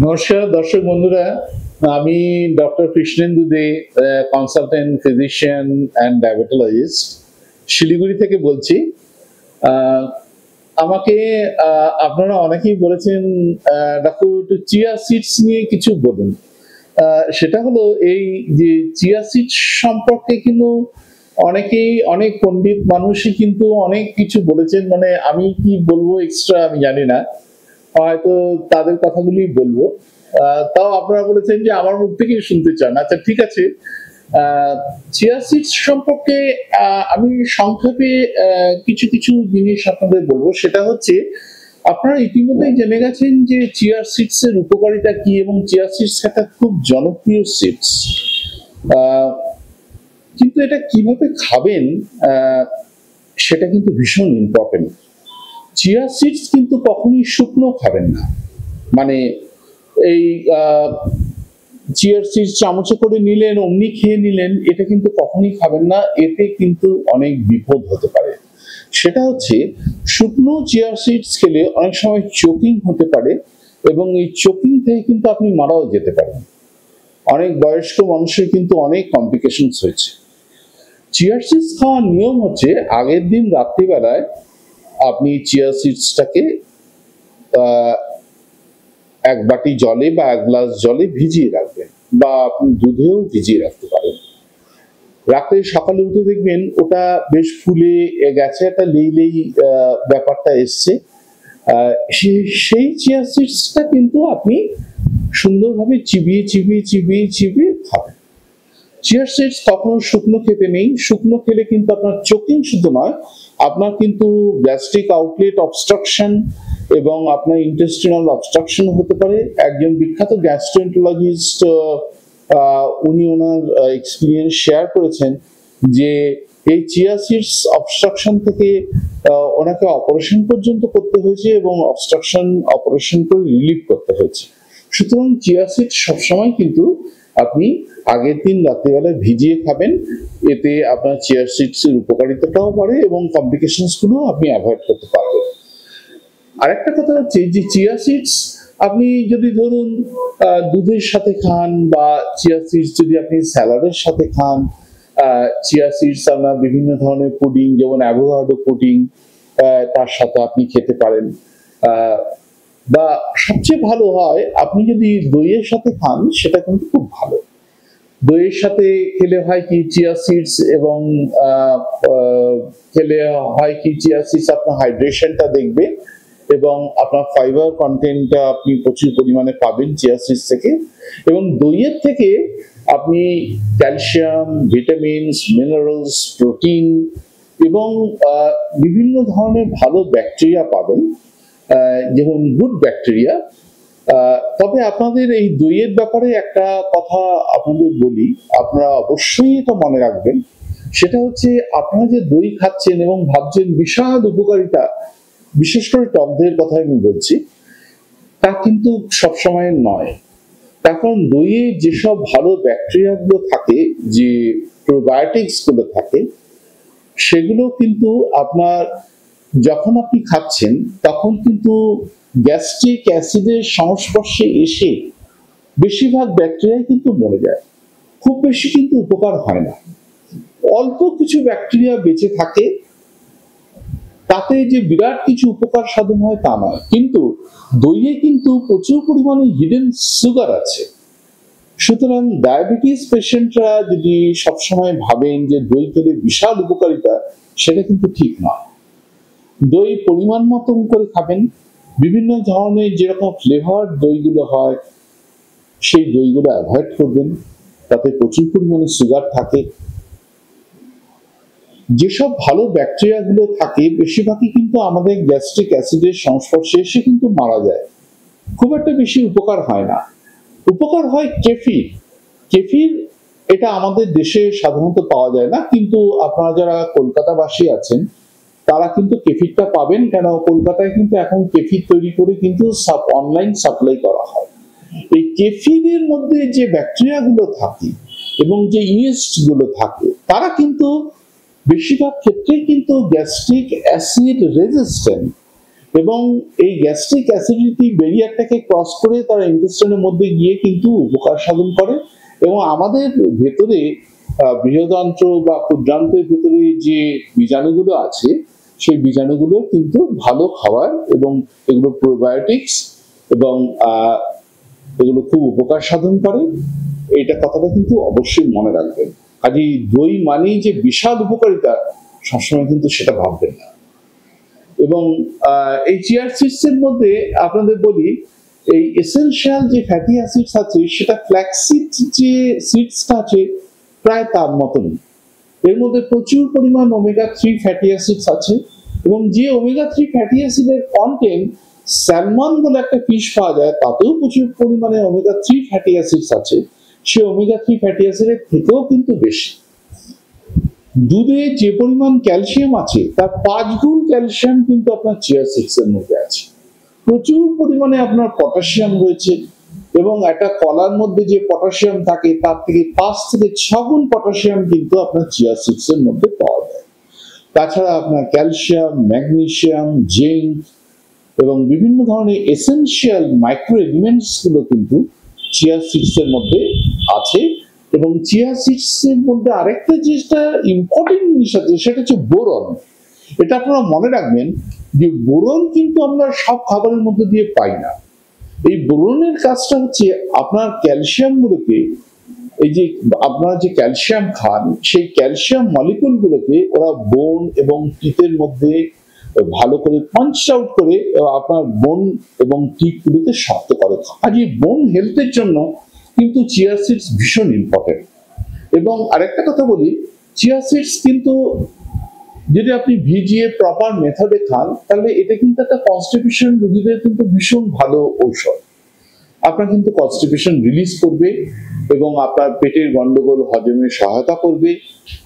নমস্কার দর্শক বন্ধুরা, আমি doctor Krishnendu De, consultant physician and diabetologist, Siliguri থেকে বলছি। আহ, আমাকে আপনারা অনেকেই বলেছেন, ডাক্তার একটু চিয়া সিডস নিয়ে কিছু বলুন। সেটা হলো এই যে চিয়া সিডস সম্পর্কে কিন্তু অনেকেই, অনেক পণ্ডিত মানুষই কিন্তু অনেক কিছু বলেছেন, মানে আমি কি বলবো এক্সট্রা আমি জানি না, হয়তো তাদের কথাগুলি বলবো। তাও আপনারা বলেছেন যে আমার মুখ থেকেই শুনতে চান, আচ্ছা ঠিক আছে। চিয়া সিডস সম্পর্কে আমি সংক্ষেপে কিছু কিছু জিনিস আপনাদের বলবো। সেটা হচ্ছে, আপনারা ইতিমধ্যেই জেনে গেছেন যে চিয়া সিডস এর উপকারিতা কি, এবং চিয়া সিডস একটা খুব জনপ্রিয় সিডস। কিন্তু এটা কিভাবে খাবেন সেটা কিন্তু ভীষণ ইম্পর্টেন্ট। চিয়া সিডস কিন্তু কখনই শুকনো খাবেন না, মানে এই চিয়া সিডস চামচে করে নিলেন অমনি খেয়ে নিলেন, এটা কিন্তু কখনই খাবেন না, এতে কিন্তু অনেক বিপদ হতে পারে। সেটা হচ্ছে, শুকনো চিয়া সিডস খেলে অনেক সময় চোকিং হতে পারে, এবং এই চোকিং থেকে কিন্তু আপনি মারাও যেতে পারেন। অনেক বয়স্ক মানুষের কিন্তু অনেক কমপ্লিকেশনস হয়েছে। চিয়া সিডস খাওয়ার নিয়ম হচ্ছে, আগের দিন রাত্রিবেলায় আপনি চিয়া সিডসটাকে এক বাটি জলে বা এক গ্লাস জলে ভিজিয়ে রাখবেন, বা আপনি দুধেও ভিজিয়ে রাখতে পারেন। রাত্রে সকালে উঠে দেখবেন ওটা বেশ ফুলে গেছে, একটা লেই লেই ব্যাপারটা এসছে। সেই চিয়া সিডসটা কিন্তু আপনি সুন্দরভাবে চিবিয়ে চিবিয়ে চিবিয়ে চিবিয়ে খাবেন। চিয়া সিডস কখনো শুকনো খেতে নেই। শুকনো খেলে কিন্তু আপনার চোকিং শুধু নয়, আপনার কিন্তু গ্যাস্ট্রিক আউটলেট অবস্ট্রাকশন এবং আপনার ইন্টেস্টিনাল অবস্ট্রাকশন হতে পারে। একজন বিখ্যাত গ্যাস্ট্রোএন্টারোলজিস্ট, উনি ওনার এক্সপিরিয়েন্স শেয়ার করেছেন যে এই চিয়া সিডস অবস্ট্রাকশন থেকে ওনাকে অপারেশন পর্যন্ত করতে হয়েছে, এবং অবস্ট্রাকশন অপারেশন করে রিলিভ করতে হয়েছে। সুতরাং চিয়া সিডস সবসময় কিন্তু আপনি আগের দিন রাত্রিবেলায় ভিজিয়ে খাবেন, এতে আপনার চিয়া সিডস এর উপকারিতাটাও বাড়ে এবং কমপ্লিকেশনস গুলো আপনি অ্যাভয়েড করতে পারবেন। আরেকটা কথা হচ্ছে যে চিয়া সিডস আপনি যদি ধরুন দুধের সাথে খান, বা চিয়া সিডস যদি আপনি স্যালাডের সাথে খান, চিয়া সিডস আপনার বিভিন্ন ধরনের পুডিং, যেমন অ্যাভোকাডো পুডিং, তার সাথে আপনি খেতে পারেন। বা সবচেয়ে ভালো হয় আপনি যদি দইয়ের সাথে খান, সেটা কিন্তু খুব ভালো। দইয়ের সাথে খেলে হয় কি, চিয়া সিডস এবং খেলে হয় কি, চিয়া সিডস আপনার হাইড্রেশনটা দেখবে, এবং আপনার ফাইবার কন্টেন্টটা আপনি প্রচুর পরিমাণে পাবেন চিয়া সিডস থেকে। এবং দইয়ের থেকে আপনি ক্যালসিয়াম, ভিটামিনস, মিনারেলস, প্রোটিন এবং বিভিন্ন ধরনের ভালো ব্যাকটেরিয়া পাবেন, যেমন গুড ব্যাকটেরিয়া। তবে আপনাদের এই দইয়ের ব্যাপারে একটা কথা আপনাদের বলি, আপনারা অবশ্যই এটা মনে রাখবেন। সেটা হচ্ছে, আপনারা যে দই খাচ্ছেন এবং ভাবছেন বিশাল উপকারিতা, বিশেষ করে টক দইয়ের কথা আমি বলছি, তা কিন্তু সবসময় নয়। তার কারণ দইয়ে যেসব ভালো ব্যাকটেরিয়া গুলো থাকে, যে প্রোবায়োটিক্স গুলো থাকে, সেগুলো কিন্তু আপনার যখন আপনি খাচ্ছেন তখন কিন্তু গ্যাস্ট্রিক অ্যাসিডের সংস্পর্শে এসে বেশিরভাগ ব্যাকটেরিয়া কিন্তু মরে যায়। খুব বেশি কিন্তু উপকার হয় না, অল্প কিছু ব্যাকটেরিয়া বেঁচে থাকে, তাতে যে বিরাট কিছু উপকার সাধন হয় তা নয়। কিন্তু দইয়ে কিন্তু প্রচুর পরিমাণে হিডেন সুগার আছে। সুতরাং ডায়াবেটিস পেশেন্টরা যদি সবসময় ভাবেন যে দই খেলে বিশাল উপকারিতা, সেটা কিন্তু ঠিক নয়। দই পরিমাণ মতন করে খাবেন। বিভিন্ন ধরনের যেরকম ফ্লেভার দইগুলো হয়, সেই দইগুলো অ্যাভয়েড করবেন, তাতে প্রচুর পরিমাণে সুগার থাকে। যেসব ভালো ব্যাকটেরিয়া গুলো থাকে, বেশিরভাগই কিন্তু আমাদের গ্যাস্ট্রিক অ্যাসিডের সংস্পর্শে এসে কিন্তু মারা যায়, খুব একটা বেশি উপকার হয় না। উপকার হয় কেফির। কেফির এটা আমাদের দেশে সাধারণত পাওয়া যায় না, কিন্তু আপনারা যারা কলকাতাবাসী আছেন তারা কিন্তু কেফিরটা পাবেন, কেন কলকাতায় কিন্তু এখন কেফির তৈরি করে কিন্তু অনলাইন সাপ্লাই করা হয়। এই কেফিরের মধ্যে যে ব্যাকটেরিয়া গুলো থাকে এবং যে ইস্ট গুলো থাকে, তারা কিন্তু বেশিরভাগ ক্ষেত্রে কিন্তু গ্যাস্ট্রিক অ্যাসিড রেজিস্ট্যান্ট, এবং এই গ্যাস্ট্রিক অ্যাসিডিটি ব্যারিয়ারটাকে ক্রস করে তারা ইন্টেস্টাইনের মধ্যে গিয়ে কিন্তু উপকার সাধন করে এবং আমাদের ভেতরে বৃহদান্ত্র বা ক্ষুদ্রান্ত্রের ভেতরে যে বীজাণুগুলো আছে সেই বীজাণুগুলো কিন্তু ভালো খাবার এবং এগুলো প্রোবায়োটিক্স এবং এগুলো খুব উপকার সাধন করে। এইটা কথাটা কিন্তু অবশ্যই মনে রাখবেন। কাজেই দই মানেই যে বিশাল উপকারিতা সবসময় কিন্তু সেটা ভাববেন না। এবং এই চিয়া সিডস এর মধ্যে আপনাদের বলি এই এসেনশিয়াল যে ফ্যাটি অ্যাসিডস আছে সেটা ফ্ল্যাক্সিড যে সিডসটা আছে প্রায় তার মতনই। এর মধ্যে প্রচুর পরিমাণ ওমেগা 3 ফ্যাটি অ্যাসিডস আছে এবং যে ওমেগা 3 ফ্যাটি অ্যাসিডের কন্টেন্ট স্যালমন বলে একটা ফিশ পাওয়া যায় তাতেও প্রচুর পরিমাণে ওমেগা 3 ফ্যাটি অ্যাসিডস আছে, সে ওমেগা 3 ফ্যাটি অ্যাসিডের থেকেও কিন্তু বেশি। দুধে যে পরিমাণ ক্যালসিয়াম আছে তার 5 গুণ ক্যালসিয়াম কিন্তু আপনার চিয়া সিডস এর মধ্যে আছে। প্রচুর পরিমাণে আপনার পটাশিয়াম রয়েছে এবং একটা কলার মধ্যে যে পটাশিয়াম থাকে তার থেকে 5 থেকে 6 গুণ পটাশিয়াম কিন্তু আপনার চিয়া সিডস এর মধ্যে পাওয়া যায়। তাছাড়া আপনার ক্যালসিয়াম, ম্যাগনেসিয়াম, জিঙ্ক এবং বিভিন্ন ধরনের এসেনশিয়াল মাইক্রো এলিমেন্টস গুলো কিন্তু চিয়া সিডস এর মধ্যে আছে। এবং চিয়া সিডস এর মধ্যে আরেকটা যেটা ইম্পর্টেন্ট জিনিস আছে সেটা হচ্ছে বোরন। এটা আপনারা মনে রাখবেন যে বোরন কিন্তু আমরা সব খাবারের মধ্যে দিয়ে পাই না। এই বোরনের কাজটা হচ্ছে আপনার ক্যালসিয়াম গুলোকে, এই যে আপনারা যে ক্যালসিয়াম খান সেই ক্যালসিয়াম মলিকুল গুলোকে ওরা বোন এবং টিথের মধ্যে ভালো করে পাঞ্চ আউট করে আপনার বোন এবং টিথ গুলোকে শক্ত করে। আজ এই বোন হেলথের জন্য কিন্তু চিয়া সিডস ভীষণ ইম্পর্টেন্ট। এবং আরেকটা কথা বলি, চিয়া সিডস কিন্তু যদি আপনি ভিজিয়ে প্রপার মেথডে খান তাহলে এটা কিন্তু একটা কনস্টিপেশন রোগীদের কিন্তু ভীষণ ভালো ঔষধ। আপনার কিন্তু কনস্টিপেশন রিলিজ করবে এবং আপনার পেটের গন্ডগোল হজমে সহায়তা করবে,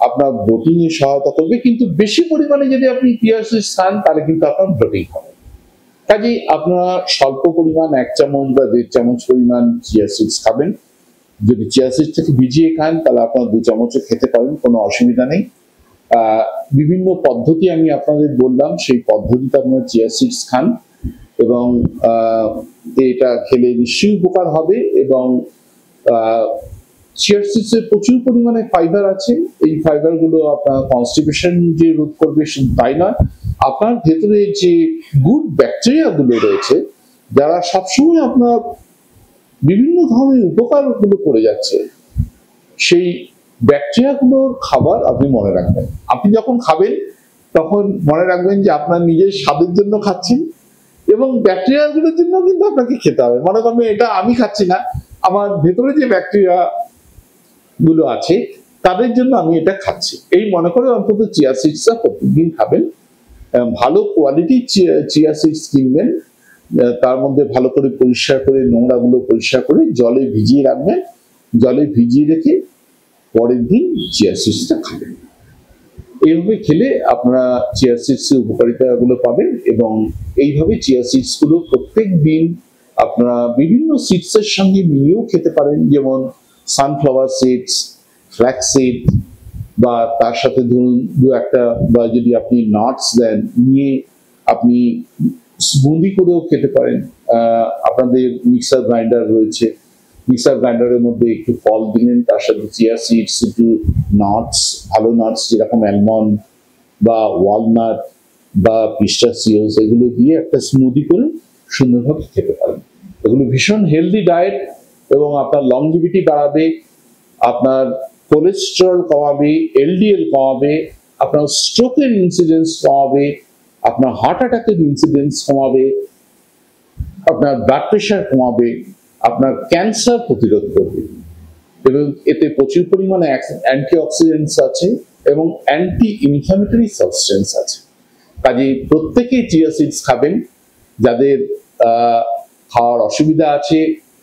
আপনার ব্লোটিং এ সহায়তা করবে। কিন্তু বেশি পরিমাণে যদি আপনি চিয়া সিডস খান তাহলে কিন্তু আপনার ব্লোটিং হবে। কাজেই আপনার স্বল্প পরিমাণ 1 চামচ বা 1.5 চামচ পরিমাণ চিয়া সিডস খাবেন। যদি চিয়া সিডস থেকে ভিজিয়ে খান তাহলে আপনার 2 চামচও খেতে পারেন, কোনো অসুবিধা নেই। বিভিন্ন পদ্ধতি আমি আপনাদের বললাম, সেই পদ্ধতিতে আপনারা চিয়া সিডস খান এবং এটা খেলে নিশ্চয়ই উপকার হবে। এবং চিয়া সিডস এ প্রচুর পরিমাণে ফাইবার আছে। এই ফাইবার গুলো আপনার কনস্টিপেশন যে রোধ করবে তাই নয়, আপনার ভেতরে যে গুড ব্যাকটেরিয়া গুলো রয়েছে যারা সবসময় আপনার বিভিন্ন ধরনের উপকার গুলো করে যাচ্ছে, সেই ব্যাকটেরিয়া গুলোর খাবার আপনি মনে রাখবেন। আপনি যখন খাবেন তখন মনে রাখবেন যে আপনার নিজের স্বাদের জন্য খাচ্ছেন এবং ব্যাকটেরিয়া গুলোর জন্য কিন্তু আপনাকে খেতে হবে। মনে করবেন এটা আমি খাচ্ছি না, আমার ভেতরে যে ব্যাকটেরিয়া গুলো আছে তাদের জন্য আমি এটা খাচ্ছি, এই মনে করে অন্তত চিয়া সিডসটা প্রতিদিন খাবেন। ভালো কোয়ালিটি চিয়া সিডস কিনবেন, তার মধ্যে ভালো করে পরিষ্কার করে নোংরা গুলো পরিষ্কার করে জলে ভিজিয়ে রাখবেন। জলে ভিজিয়ে রেখে পরের দিন চিয়া সিডসটা খাবেন। এইভাবে খেলে আপনারা চিয়া সিডস এর উপকারিতা গুলো পাবেন এবং এইভাবে চিয়া সিডস গুলো প্রত্যেক দিন আপনারা বিভিন্ন সিডস এর সঙ্গে মিলিয়েও খেতে পারেন, যেমন সানফ্লাওয়ার সিডস, ফ্ল্যাক্স সিড, বা তার সাথে ধরুন 2-1টা বা যদি আপনি নাটস দেন নিয়ে আপনি স্মুদি করেও খেতে পারেন। আপনাদের মিক্সার গ্রাইন্ডার রয়েছে, মিক্সার গ্রাইন্ডারের মধ্যে একটু ফল দিলেন, তার সাথে চিয়া সিডস, একটু নাটস, ভালো নাটস যেরকম অ্যালমন্ড বা ওয়ালনাট বা পিস্টাচিওস, এগুলো দিয়ে একটা স্মুদি করে সুন্দরভাবে খেতে পারেন। এগুলো ভীষণ হেলদি ডায়েট এবং আপনার লংজিভিটি বাড়াবে, আপনার কোলেস্টেরল কমাবে, এলডিএল কমাবে, আপনার স্ট্রোকের ইনসিডেন্স কমাবে, আপনার হার্ট অ্যাটাকের ইনসিডেন্স কমাবে, আপনার ব্লাড প্রেশার কমাবে, আপনার ক্যান্সার প্রতিরোধ করবে। এবং এতে প্রচুর পরিমাণে অ্যান্টিঅক্সিডেন্টস আছে এবং অ্যান্টি ইনফ্ল্যামেটরি সাবস্টেন্স আছে। কাজেই প্রত্যেকেই চিয়া সিডস খাবেন। যাদের খাওয়ার অসুবিধা আছে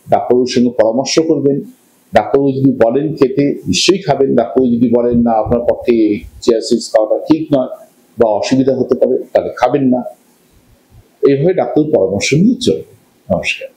ডাক্তারের সঙ্গে পরামর্শ করবেন। ডাক্তারবাবু যদি বলেন খেতে নিশ্চয়ই খাবেন, ডাক্তারবাবু যদি বলেন না আপনার পক্ষে চিয়া সিডস খাওয়াটা ঠিক নয় বা অসুবিধা হতে পারে তাহলে খাবেন না। এইভাবে ডাক্তার পরামর্শ নিয়ে চলবে। নমস্কার।